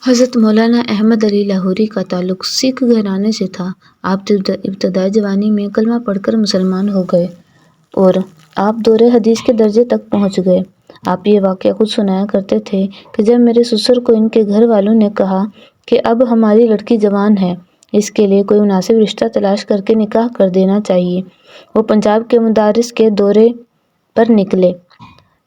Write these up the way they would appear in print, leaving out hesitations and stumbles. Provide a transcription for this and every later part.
حضرت مولانا احمد علی لاہوری کا تعلق سکھ گھرانے سے تھا۔ آپ ابتدائی جوانی میں کلمہ پڑھ کر مسلمان ہو گئے اور آپ دور حدیث کے درجے تک پہنچ گئے۔ آپ یہ واقعہ خود سنایا کرتے تھے کہ جب میرے سسر کو ان کے گھر والوں نے کہا کہ اب ہماری لڑکی جوان ہے، اس کے لیے کوئی مناسب رشتہ تلاش کر کے نکاح کر دینا چاہیے، وہ پنجاب کے مدارس کے دورے پر نکلے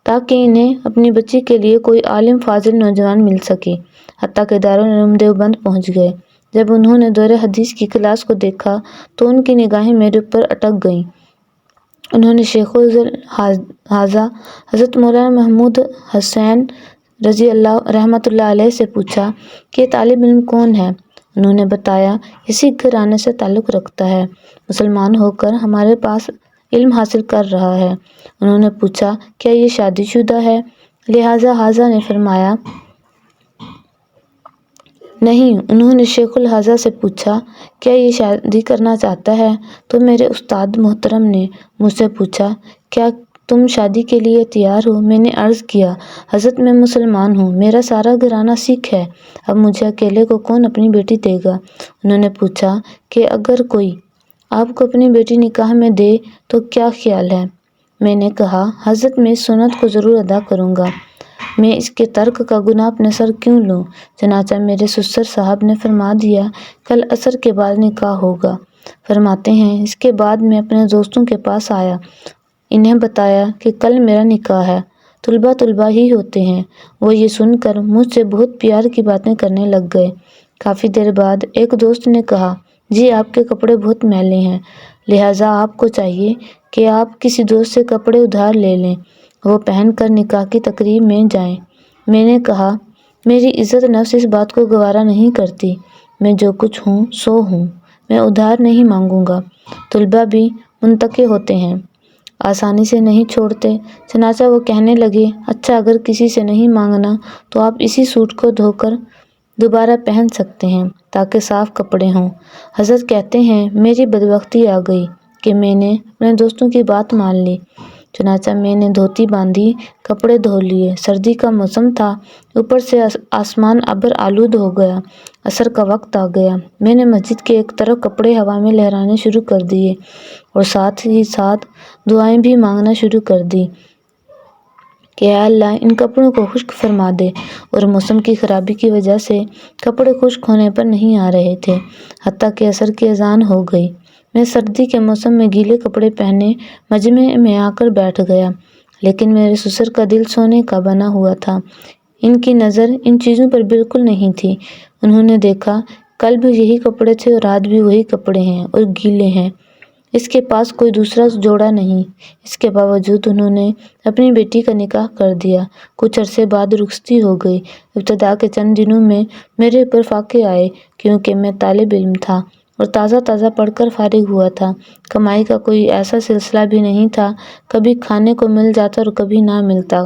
تاکہ انہیں اپنی بچی کے لیے کوئی عالم فاضل نوجوان مل سکے۔ حتیٰ کہ دارالعلوم دیوبند پہنچ گئے۔ جب انہوں نے دور حدیث کی کلاس کو دیکھا تو ان کی نگاہیں میرے اوپر اٹک گئیں۔ انہوں نے شیخ الحاضہ حضرت مولانا محمود حسین رحمۃ اللہ علیہ سے پوچھا کہ یہ طالب علم کون ہے؟ انہوں نے بتایا یہ سکھ گھرانے سے تعلق رکھتا ہے، مسلمان ہو کر ہمارے پاس علم حاصل کر رہا ہے۔ انہوں نے پوچھا کیا یہ شادی شدہ ہے؟ لہٰذا حاضہ نے فرمایا نہیں۔ انہوں نے شیخ الحاضہ سے پوچھا کیا یہ شادی کرنا چاہتا ہے؟ تو میرے استاد محترم نے مجھ سے پوچھا کیا تم شادی کے لیے تیار ہو؟ میں نے عرض کیا حضرت میں مسلمان ہوں، میرا سارا گھرانہ سکھ ہے، اب مجھے اکیلے کو کون اپنی بیٹی دے گا؟ انہوں نے پوچھا کہ اگر کوئی آپ کو اپنی بیٹی نکاح میں دے تو کیا خیال ہے؟ میں نے کہا حضرت میں اس سنت کو ضرور ادا کروں گا، میں اس کے ترک کا گناہ اپنے سر کیوں لوں؟ چنانچہ میرے سسر صاحب نے فرما دیا کل عصر کے بعد نکاح ہوگا۔ فرماتے ہیں اس کے بعد میں اپنے دوستوں کے پاس آیا، انہیں بتایا کہ کل میرا نکاح ہے، طلبہ ہی ہوتے ہیں۔ وہ یہ سن کر مجھ سے بہت پیار کی باتیں کرنے لگ گئے۔ کافی دیر بعد ایک دوست نے کہا جی آپ کے کپڑے بہت میلے ہیں، لہٰذا آپ کو چاہیے کہ آپ کسی دوست سے کپڑے ادھار لے لیں، وہ پہن کر نکاح کی تقریب میں جائیں۔ میں نے کہا میری عزت نفس اس بات کو گوارا نہیں کرتی، میں جو کچھ ہوں سو ہوں، میں ادھار نہیں مانگوں گا۔ طلبہ بھی منتقع ہوتے ہیں، آسانی سے نہیں چھوڑتے۔ چنانچہ وہ کہنے لگے اچھا اگر کسی سے نہیں مانگنا تو آپ اسی سوٹ کو دھو کر دوبارہ پہن سکتے ہیں تاکہ صاف کپڑے ہوں۔ حضرت کہتے ہیں میری بدبختی آ گئی کہ میں نے اپنے دوستوں کی بات مان لی، چنانچہ میں نے دھوتی باندھی، کپڑے دھو لیے۔ سردی کا موسم تھا، اوپر سے آسمان ابر آلود ہو گیا، عصر کا وقت آ گیا۔ میں نے مسجد کے ایک طرف کپڑے ہوا میں لہرانے شروع کر دیے اور ساتھ ہی ساتھ دعائیں بھی مانگنا شروع کر دی کہ اے اللہ ان کپڑوں کو خشک فرما دے، اور موسم کی خرابی کی وجہ سے کپڑے خشک ہونے پر نہیں آ رہے تھے۔ حتیٰ کہ عصر کی اذان ہو گئی۔ میں سردی کے موسم میں گیلے کپڑے پہنے مجمع میں آ کر بیٹھ گیا، لیکن میرے سسر کا دل سونے کا بنا ہوا تھا، ان کی نظر ان چیزوں پر بالکل نہیں تھی۔ انہوں نے دیکھا کل بھی یہی کپڑے تھے اور آج بھی وہی کپڑے ہیں اور گیلے ہیں، اس کے پاس کوئی دوسرا جوڑا نہیں۔ اس کے باوجود انہوں نے اپنی بیٹی کا نکاح کر دیا۔ کچھ عرصے بعد رخصتی ہو گئی۔ ابتدا کے چند دنوں میں میرے اوپر فاقے آئے کیونکہ میں طالب علم تھا اور تازہ پڑھ کر فارغ ہوا تھا۔ کمائی کا کوئی ایسا سلسلہ بھی نہیں تھا، کبھی کھانے کو مل جاتا اور کبھی نہ ملتا۔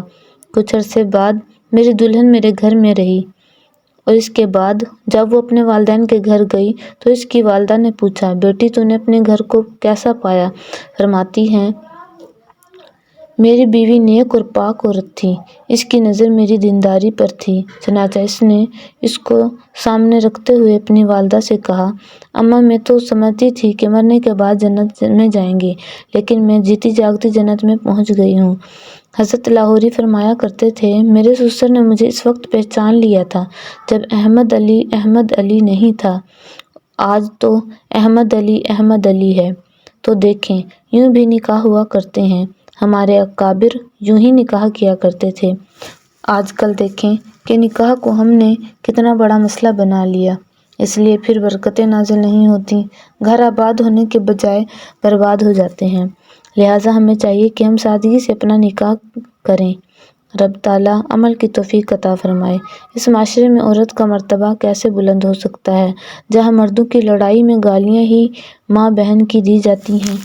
کچھ عرصے بعد میری دلہن میرے گھر میں رہی اور اس کے بعد جب وہ اپنے والدین کے گھر گئی تو اس کی والدہ نے پوچھا بیٹی تو نے اپنے گھر کو کیسا پایا؟ فرماتی ہیں میری بیوی نیک اور پاک عورت تھی، اس کی نظر میری دینداری پر تھی۔ چنانچہ اس نے اس کو سامنے رکھتے ہوئے اپنی والدہ سے کہا اماں میں تو سمجھتی تھی کہ مرنے کے بعد جنت میں جائیں گے، لیکن میں جیتی جاگتی جنت میں پہنچ گئی ہوں۔ حضرت لاہوری فرمایا کرتے تھے میرے سسر نے مجھے اس وقت پہچان لیا تھا جب احمد علی نہیں تھا، آج تو احمد علی ہے۔ تو دیکھیں یوں بھی نکاح ہوا کرتے ہیں، ہمارے اکابر یوں ہی نکاح کیا کرتے تھے۔ آج کل دیکھیں کہ نکاح کو ہم نے کتنا بڑا مسئلہ بنا لیا، اس لیے پھر برکتیں نازل نہیں ہوتی، گھر آباد ہونے کے بجائے برباد ہو جاتے ہیں۔ لہٰذا ہمیں چاہیے کہ ہم سادگی سے اپنا نکاح کریں۔ رب تعالیٰ عمل کی توفیق عطا فرمائے۔ اس معاشرے میں عورت کا مرتبہ کیسے بلند ہو سکتا ہے جہاں مردوں کی لڑائی میں گالیاں ہی ماں بہن کی دی جاتی ہیں؟